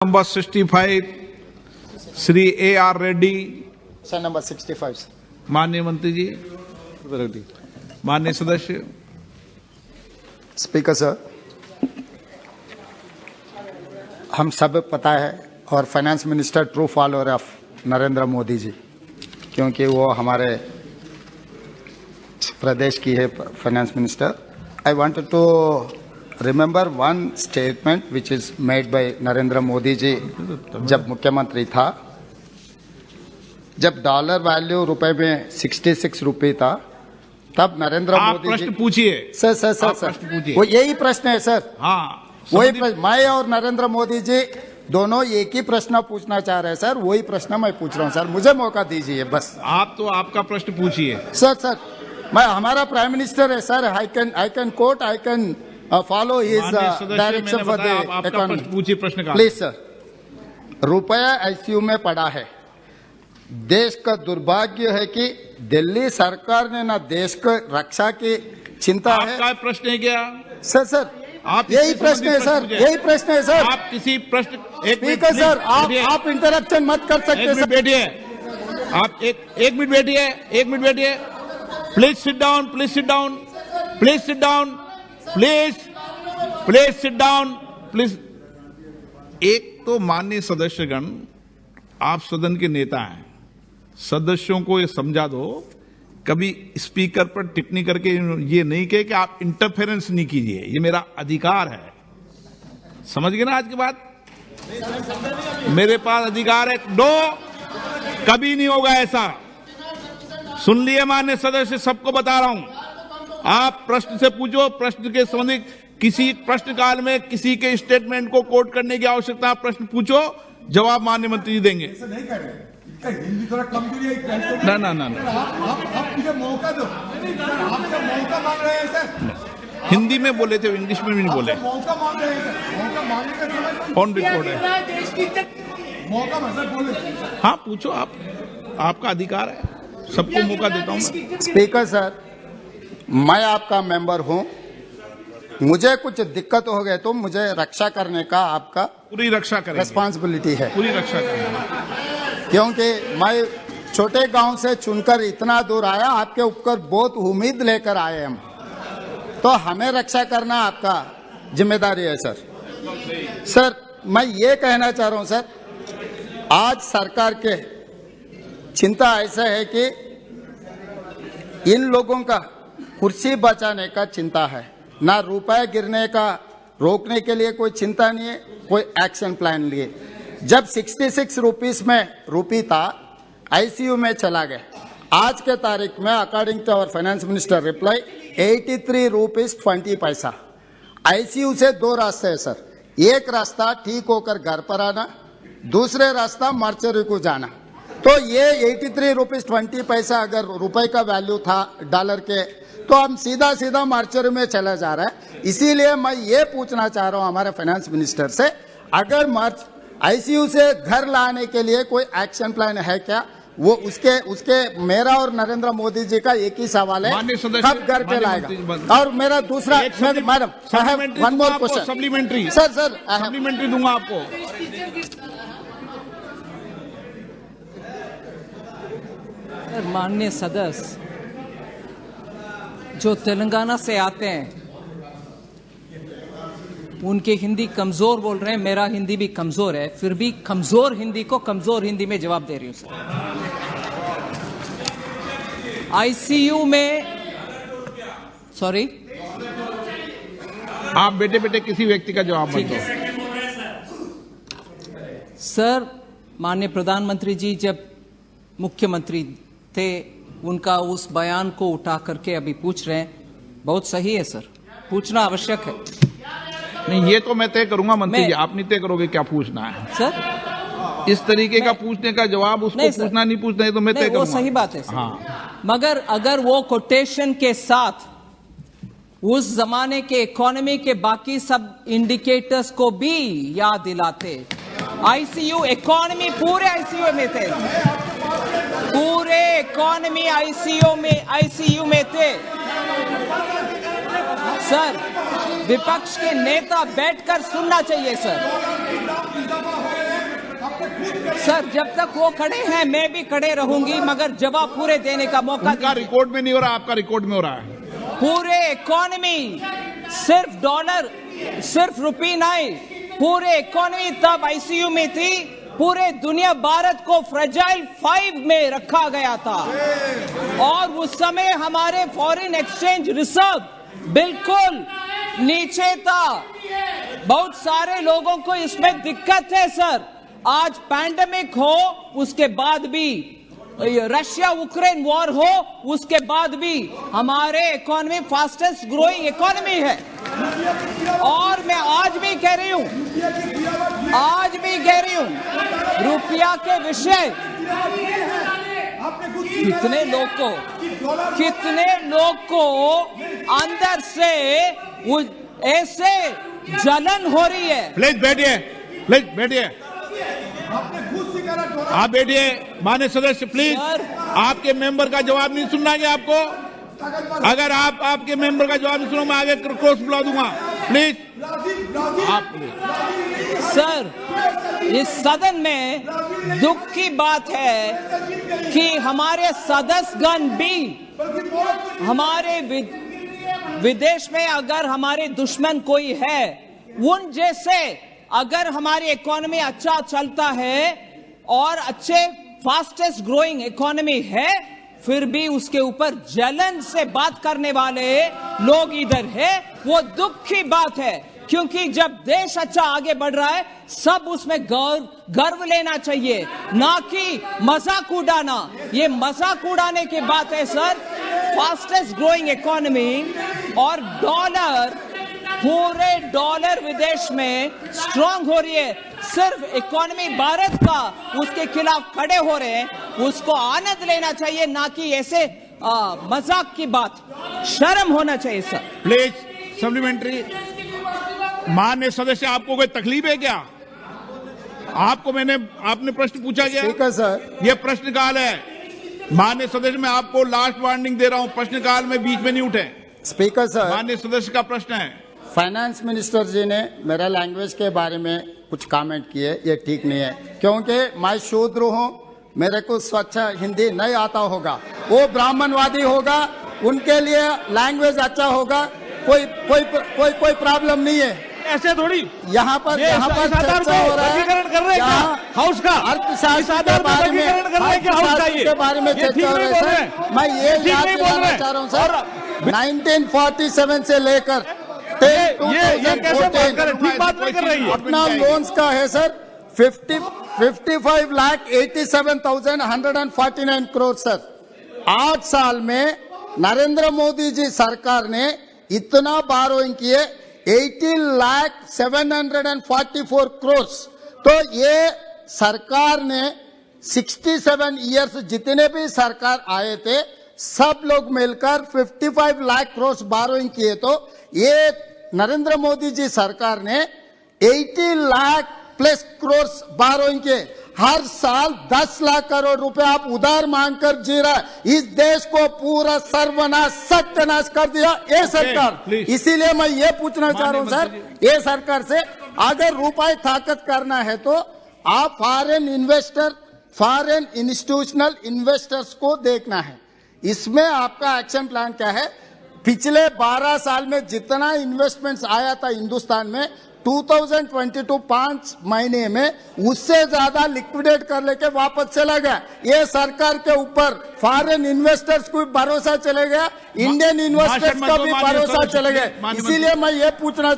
Number 65 Shri A.R. Reddy. Sir number 65। माननीय मंत्री जी, माननीय सदस्य। स्पीकर सर, हम सब पता है और finance minister true follower of Narendra Modi ji, क्योंकि वो हमारे प्रदेश की है finance minister. I wanted to remember one statement which is made by Narendra Modi ji जब मुख्यमंत्री था, जब डॉलर वैल्यू रुपए में 66 रुपये था, तब नरेंद्र मोदी जी। प्रश्न पूछिए सर सर सर सर वो यही प्रश्न है सर। हाँ, वही प्रश्न मैं और नरेंद्र मोदी जी दोनों एक ही प्रश्न पूछना चाह रहे हैं सर, वही प्रश्न मैं पूछ रहा हूँ सर, मुझे मौका दीजिए बस। आप तो आपका प्रश्न पूछिए। सर मैं हमारा प्राइम मिनिस्टर है sir, I can coat, I can follow his direction for the economy. पूछिए प्रश्न का। प्लीज सर, रुपया आईसीयू में पड़ा है। देश का दुर्भाग्य है कि दिल्ली सरकार ने ना देश को रक्षा की चिंता है। आपका प्रश्न है क्या? सर आप यही प्रश्न है सर, यही प्रश्न है सर। आप किसी प्रश्न स्पीकर सर, आप इंटरप्शन मत कर सकते सर। बैठिए, आप एक मिनट बैठिए, एक मिनट बैठिए। Please sit down, please sit down, please sit down, please sit down, please. एक तो माननीय सदस्यगण, आप सदन के नेता हैं, सदस्यों को ये समझा दो, कभी स्पीकर पर टिप्पणी करके ये नहीं कहे कि आप इंटरफेरेंस नहीं कीजिए, ये मेरा अधिकार है। समझ गए ना आज के बाद? मेरे पास अधिकार है। कभी नहीं होगा ऐसा। सुन लिए माननीय सदस्य, सबको बता रहा हूं। आप प्रश्न से पूछो, प्रश्न के संबंधित किसी प्रश्न काल में किसी के स्टेटमेंट को कोट करने की आवश्यकता, प्रश्न पूछो, जवाब माननीय मंत्री जी देंगे। हिंदी थोड़ा कमजोरी है। ना आप मुझे मौका दो। आपसे मौका मांग रहे हैं सर। हिंदी में बोले थे, इंग्लिश में भी नहीं बोले। मौका मांग रहे हैं सर, मौका मांगने का समय ऑन रिकॉर्ड है। मौका मतलब बोले। हाँ पूछो, आप, आपका अधिकार है, सबको मौका देता हूं मैं। स्पीकर सर, मैं आपका मेंबर हूं, मुझे कुछ दिक्कत हो गए तो मुझे रक्षा करने का आपका पूरी रक्षा करेंगे, रिस्पॉन्सिबिलिटी है, पूरी रक्षा करेंगे। क्योंकि मैं छोटे गांव से चुनकर इतना दूर आया, आपके ऊपर बहुत उम्मीद लेकर आए हम, तो हमें रक्षा करना आपका जिम्मेदारी है सर। सर मैं ये कहना चाह रहा हूं सर, आज सरकार के चिंता ऐसा है कि इन लोगों का कुर्सी बचाने का चिंता है, ना रुपए गिरने का रोकने के लिए कोई चिंता नहीं है, कोई एक्शन प्लान नहीं है। जब 66 रुपीस में रुपी था, आईसीयू में चला गया, आज के तारीख में according to our finance minister reply 83 rupees 20 पैसा। आईसीयू से दो रास्ते हैं सर, एक रास्ता ठीक होकर घर पर आना, दूसरे रास्ता मार्चरी को जाना। तो ये 83 रुपीस 20 पैसा अगर रुपए का वैल्यू था डॉलर के, तो हम सीधा मार्चरी में चला जा रहा है। इसीलिए मैं ये पूछना चाह रहा हूं हमारे फाइनेंस मिनिस्टर से, अगर आईसीयू से घर लाने के लिए कोई एक्शन प्लान है क्या? वो उसके मेरा और नरेंद्र मोदी जी का एक ही सवाल है, कब घर पे लाएगा? और मेरा दूसरा, मैडम साहब, one more question supplementary. Sir supplementary दूंगा आपको। माननीय सदस्य जो तेलंगाना से आते हैं, उनकी हिंदी कमजोर बोल रहे हैं, मेरा हिंदी भी कमजोर है, फिर भी कमजोर हिंदी को कमजोर हिंदी में जवाब दे रही हूं सर। आईसीयू में, सॉरी, आप बेटे किसी व्यक्ति का जवाब मत दो। सर माननीय प्रधानमंत्री जी जब मुख्यमंत्री थे, उनका उस बयान को उठा करके अभी पूछ रहे हैं, बहुत सही है सर, पूछना आवश्यक है। नहीं, ये तो मैं तय करूंगा मंत्री जी, आप नहीं तय करोगे क्या पूछना है सर? इस तरीके का पूछने का जवाब उसको पूछना नहीं पूछना है तो मैं तय करूंगा। वो सही बात है सर। हाँ, मगर अगर वो कोटेशन के साथ उस जमाने के इकोनॉमी के बाकी सब इंडिकेटर्स को भी याद दिलाते, आईसीयू इकोनॉमी पूरे आईसीयू में थे, पूरे इकोनॉमी आईसीयू में थे सर। विपक्ष के नेता बैठकर सुनना चाहिए सर। सर जब तक वो खड़े हैं मैं भी खड़े रहूंगी, मगर जवाब पूरे देने का मौका उनका दीजिए। रिकॉर्ड में नहीं हो रहा, आपका रिकॉर्ड में हो रहा है। पूरे इकोनॉमी सिर्फ डॉलर, सिर्फ रुपी नहीं, पूरे इकोनॉमी तब आईसीयू में थी। पूरे दुनिया भारत को फ्रेजाइल 5 में रखा गया था और उस समय हमारे फॉरेन एक्सचेंज रिजर्व बिल्कुल नीचे था। बहुत सारे लोगों को इसमें दिक्कत है सर। आज पैंडेमिक हो, उसके बाद भी रशिया यूक्रेन वॉर हो, उसके बाद भी हमारे इकोनॉमी फास्टेस्ट ग्रोइंग इकोनॉमी है। और मैं आज भी कह रही हूं, रुपया के विषय कितने लोग को अंदर से ऐसे जलन हो रही है। प्लीज बैठिए, आप बैठिए। माननीय सदस्य प्लीज, आपके मेंबर का जवाब नहीं सुनना है आपको। अगर आप आपके मेंबर का जवाब नहीं सुनो, मैं आगे क्रॉस बुला दूंगा। प्लीज आप। सर, इस सदन में दुख की बात है कि हमारे सदस्यगण भी हमारे विदेश में अगर हमारे दुश्मन कोई है, उन जैसे अगर हमारी इकोनॉमी अच्छा चलता है और अच्छे फास्टेस्ट ग्रोइंग इकोनॉमी है, फिर भी उसके ऊपर जलन से बात करने वाले लोग इधर है। वो दुख की बात है, क्योंकि जब देश अच्छा आगे बढ़ रहा है सब उसमें गर्व लेना चाहिए, ना कि मजाक उड़ाना। ये मजाक उड़ाने की बात है सर। फास्टेस्ट ग्रोइंग इकोनॉमी और डॉलर, पूरे डॉलर विदेश में स्ट्रांग हो रही है। सिर्फ इकोनॉमी भारत का उसके खिलाफ खड़े हो रहे हैं, उसको आनंद लेना चाहिए, ना कि ऐसे मजाक की बात। शर्म होना चाहिए सर। Please supplementary. माननीय सदस्य, आपको कोई तकलीफ है क्या? आपने प्रश्न पूछा गया। स्पीकर सर, ये प्रश्नकाल है। माननीय सदस्य, मैं आपको लास्ट वार्निंग दे रहा हूं, प्रश्नकाल में बीच में नहीं उठे। स्पीकर सर, माननीय सदस्य का प्रश्न है। फाइनेंस मिनिस्टर जी ने मेरा लैंग्वेज के बारे में कुछ कमेंट किए, ये ठीक नहीं है, क्योंकि मैं शूद्र हूँ, मेरे को स्वच्छ हिंदी नहीं आता होगा। वो ब्राह्मणवादी होगा, उनके लिए लैंग्वेज अच्छा होगा, कोई प्रॉब्लम नहीं है। ऐसे थोड़ी यहाँ पर चर्चा हो रहा है हाउस का अर्थशास्त्र के बारे में, चर्चा हो रही है। मैं ये याद दिलाना चाह रहा हूँ सर, 1947 से लेकर अपना लोन्स का है सर 55,87,149 करोड़ सर। 8 साल में नरेंद्र मोदी जी सरकार ने इतना बारोइंग किए 18,744 करोड़। तो ये सरकार ने 67 इयर्स जितने भी सरकार आए थे सब लोग मिलकर 55 लाख करोड़ बारोइंग किए। तो ये नरेंद्र मोदी जी सरकार ने 80 लाख प्लस करोड़ बारोइंग के हर साल 10 लाख करोड़ रुपए आप उधार मांगकर जी रहा है। इस देश को पूरा सर्वनाश सत्यानाश कर दिया ये सरकार। इसीलिए मैं ये पूछना चाह रहा हूं सर, ये सरकार से अगर रुपए ताकत करना है तो आप फॉरेन इंस्टीट्यूशनल इन्वेस्टर्स को देखना है। इसमें आपका एक्शन प्लान क्या है? पिछले 12 साल में जितना इन्वेस्टमेंट्स आया था हिंदुस्तान में 2022 5 महीने में उससे ज्यादा लिक्विडेट कर लेके वापस चला गया। ये सरकार के ऊपर फॉरेन इन्वेस्टर्स को भरोसा चले गया, इंडियन इन्वेस्टर्स का भी भरोसा चले गया। इसीलिए मैं ये पूछना